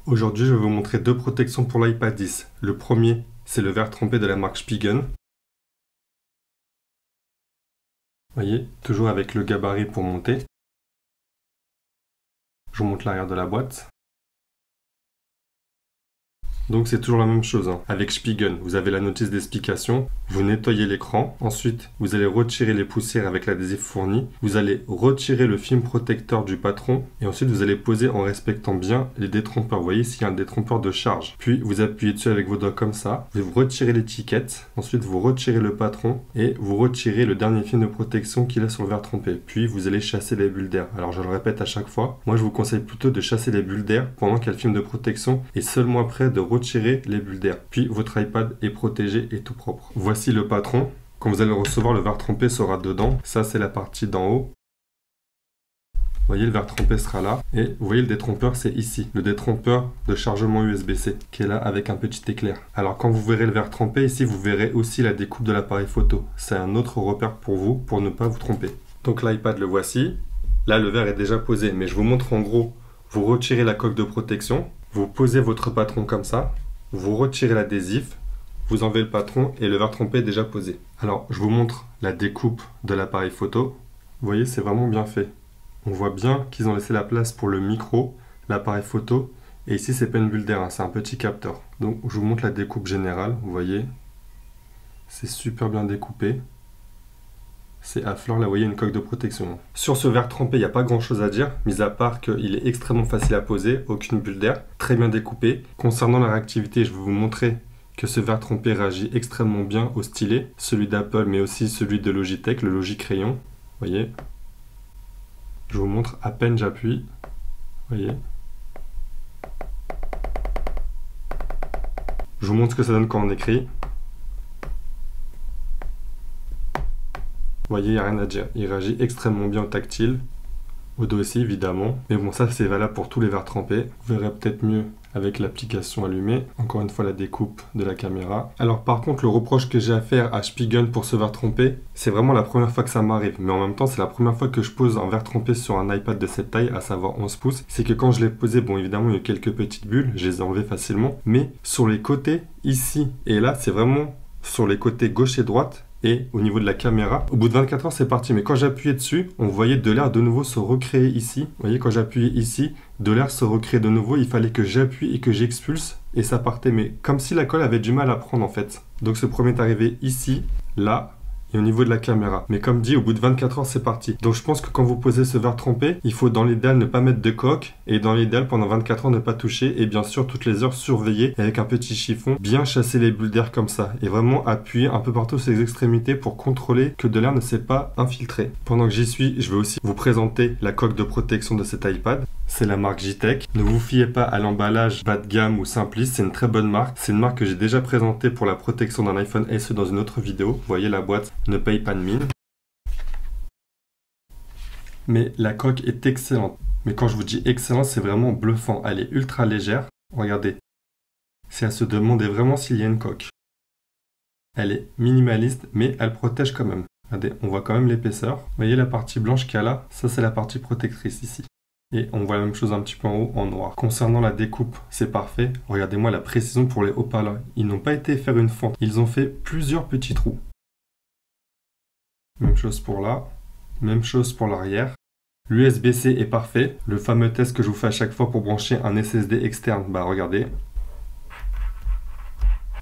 Aujourd'hui, je vais vous montrer deux protections pour l'iPad 10. Le premier, c'est le verre trempé de la marque Spigen. Vous voyez, toujours avec le gabarit pour monter. Je vous montre l'arrière de la boîte. Donc c'est toujours la même chose, hein. Avec Spigen, vous avez la notice d'explication, vous nettoyez l'écran, ensuite vous allez retirer les poussières avec l'adhésif fourni, vous allez retirer le film protecteur du patron et ensuite vous allez poser en respectant bien les détrompeurs. Vous voyez s'il y a un détrompeur de charge. Puis vous appuyez dessus avec vos doigts comme ça, vous retirez l'étiquette, ensuite vous retirez le patron et vous retirez le dernier film de protection qu'il a sur le verre trempé. Puis vous allez chasser les bulles d'air. Alors je le répète à chaque fois, moi je vous conseille plutôt de chasser les bulles d'air pendant qu'il y a le film de protection et seulement après de retirer les bulles d'air. Puis votre iPad est protégé et tout propre. Voici le patron. Quand vous allez le recevoir, le verre trempé sera dedans. Ça, c'est la partie d'en haut. Vous voyez, le verre trempé sera là. Et vous voyez, le détrompeur, c'est ici. Le détrompeur de chargement USB-C qui est là avec un petit éclair. Alors, quand vous verrez le verre trempé, ici, vous verrez aussi la découpe de l'appareil photo. C'est un autre repère pour vous, pour ne pas vous tromper. Donc, l'iPad, le voici. Là, le verre est déjà posé. Mais je vous montre en gros. Vous retirez la coque de protection. Vous posez votre patron comme ça. Vous retirez l'adhésif, vous enlevez le patron et le verre trempé est déjà posé. Alors, je vous montre la découpe de l'appareil photo. Vous voyez, c'est vraiment bien fait. On voit bien qu'ils ont laissé la place pour le micro, l'appareil photo. Et ici, c'est pas une bulle d'air, hein, c'est un petit capteur. Donc, je vous montre la découpe générale. Vous voyez, c'est super bien découpé. C'est à fleur, là, vous voyez, une coque de protection. Sur ce verre trempé, il n'y a pas grand chose à dire, mis à part qu'il est extrêmement facile à poser, aucune bulle d'air, très bien découpé. Concernant la réactivité, je vais vous montrer que ce verre trempé réagit extrêmement bien au stylet, celui d'Apple, mais aussi celui de Logitech, le Logicrayon. Vous voyez, je vous montre, à peine j'appuie. Vous voyez. Je vous montre ce que ça donne quand on écrit. Vous voyez, il n'y a rien à dire. Il réagit extrêmement bien au tactile. Au dos aussi, évidemment. Mais bon, ça, c'est valable pour tous les verres trempés. Vous verrez peut-être mieux avec l'application allumée. Encore une fois, la découpe de la caméra. Alors, par contre, le reproche que j'ai à faire à Spigen pour ce verre trempé, c'est vraiment la première fois que ça m'arrive. Mais en même temps, c'est la première fois que je pose un verre trempé sur un iPad de cette taille, à savoir 11 pouces. C'est que quand je l'ai posé, bon, évidemment, il y a eu quelques petites bulles. Je les ai enlevées facilement. Mais sur les côtés, ici et là, c'est vraiment sur les côtés gauche et droite. Et au niveau de la caméra, au bout de 24 heures, c'est parti. Mais quand j'appuyais dessus, on voyait de l'air de nouveau se recréer ici. Vous voyez, quand j'appuyais ici, de l'air se recrée de nouveau. Il fallait que j'appuie et que j'expulse. Et ça partait, mais comme si la colle avait du mal à prendre en fait. Donc ce premier est arrivé ici, là, et au niveau de la caméra. Mais comme dit, au bout de 24 heures, c'est parti. Donc je pense que quand vous posez ce verre trempé, il faut dans l'idéal ne pas mettre de coque. Et dans l'idéal, pendant 24 heures, ne pas toucher. Et bien sûr, toutes les heures, surveiller. Et avec un petit chiffon, bien chasser les bulles d'air comme ça. Et vraiment appuyer un peu partout sur les extrémités pour contrôler que de l'air ne s'est pas infiltré. Pendant que j'y suis, je vais aussi vous présenter la coque de protection de cet iPad. C'est la marque J-Tech. Ne vous fiez pas à l'emballage bas de gamme ou simpliste, c'est une très bonne marque. C'est une marque que j'ai déjà présentée pour la protection d'un iPhone SE dans une autre vidéo. Vous voyez, la boîte ne paye pas de mine. Mais la coque est excellente. Mais quand je vous dis excellente, c'est vraiment bluffant. Elle est ultra légère. Regardez. C'est à se demander vraiment s'il y a une coque. Elle est minimaliste, mais elle protège quand même. Regardez, on voit quand même l'épaisseur. Vous voyez la partie blanche qu'il y a là? Ça, c'est la partie protectrice ici. Et on voit la même chose un petit peu en haut, en noir. Concernant la découpe, c'est parfait. Regardez-moi la précision pour les haut-parleurs. Ils n'ont pas été faire une fente. Ils ont fait plusieurs petits trous. Même chose pour là. Même chose pour l'arrière. L'USB-C est parfait. Le fameux test que je vous fais à chaque fois pour brancher un SSD externe. Bah regardez.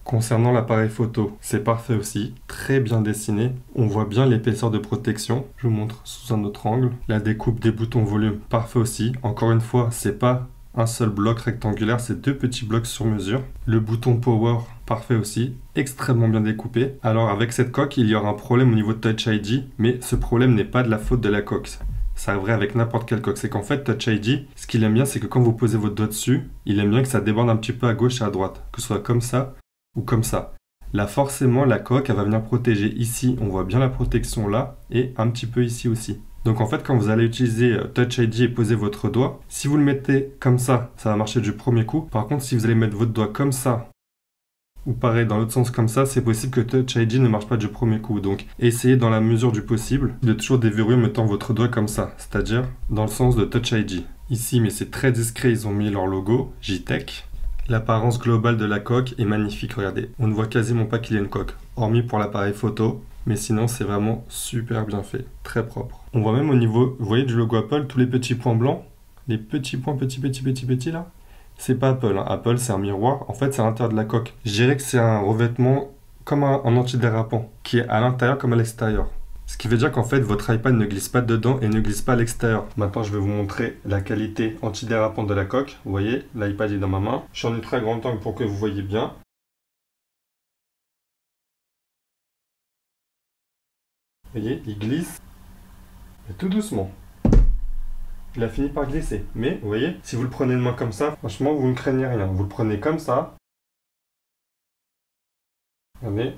Concernant l'appareil photo, c'est parfait aussi, très bien dessiné. On voit bien l'épaisseur de protection. Je vous montre sous un autre angle. La découpe des boutons volume, parfait aussi. Encore une fois, c'est pas un seul bloc rectangulaire, c'est deux petits blocs sur mesure. Le bouton power, parfait aussi, extrêmement bien découpé. Alors avec cette coque, il y aura un problème au niveau de Touch ID, mais ce problème n'est pas de la faute de la coque. Ça arriverait avec n'importe quelle coque. C'est qu'en fait, Touch ID, ce qu'il aime bien, c'est que quand vous posez votre doigt dessus, il aime bien que ça déborde un petit peu à gauche et à droite, que ce soit comme ça ou comme ça. Là, forcément, la coque, elle va venir protéger ici. On voit bien la protection là et un petit peu ici aussi. Donc en fait, quand vous allez utiliser Touch ID et poser votre doigt, si vous le mettez comme ça va marcher du premier coup. Par contre, si vous allez mettre votre doigt comme ça Ou pareil, dans l'autre sens comme ça, c'est possible que Touch ID ne marche pas du premier coup. Donc essayez dans la mesure du possible de toujours déverrouiller en mettant votre doigt comme ça, c'est-à-dire dans le sens de Touch ID. Ici, mais c'est très discret, ils ont mis leur logo, JTech. L'apparence globale de la coque est magnifique, regardez. On ne voit quasiment pas qu'il y a une coque, hormis pour l'appareil photo. Mais sinon, c'est vraiment super bien fait, très propre. On voit même au niveau, vous voyez, du logo Apple, tous les petits points blancs, les petits points petits là. C'est pas Apple, hein. Apple c'est un miroir, en fait c'est à l'intérieur de la coque. Je dirais que c'est un revêtement comme un antidérapant, qui est à l'intérieur comme à l'extérieur. Ce qui veut dire qu'en fait votre iPad ne glisse pas dedans et ne glisse pas à l'extérieur. Maintenant je vais vous montrer la qualité antidérapante de la coque. Vous voyez, l'iPad est dans ma main. Je suis en ultra grand angle pour que vous voyez bien. Vous voyez, il glisse, mais tout doucement. Il a fini par glisser. Mais, vous voyez, si vous le prenez de main comme ça, franchement, vous ne craignez rien. Vous le prenez comme ça. Regardez.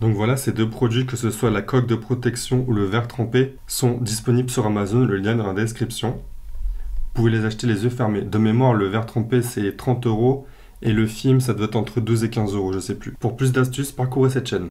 Donc voilà, ces deux produits, que ce soit la coque de protection ou le verre trempé, sont disponibles sur Amazon. Le lien est dans la description. Vous pouvez les acheter les yeux fermés. De mémoire, le verre trempé, c'est 30 € et le film, ça doit être entre 12 et 15 €, je sais plus. Pour plus d'astuces, parcourez cette chaîne.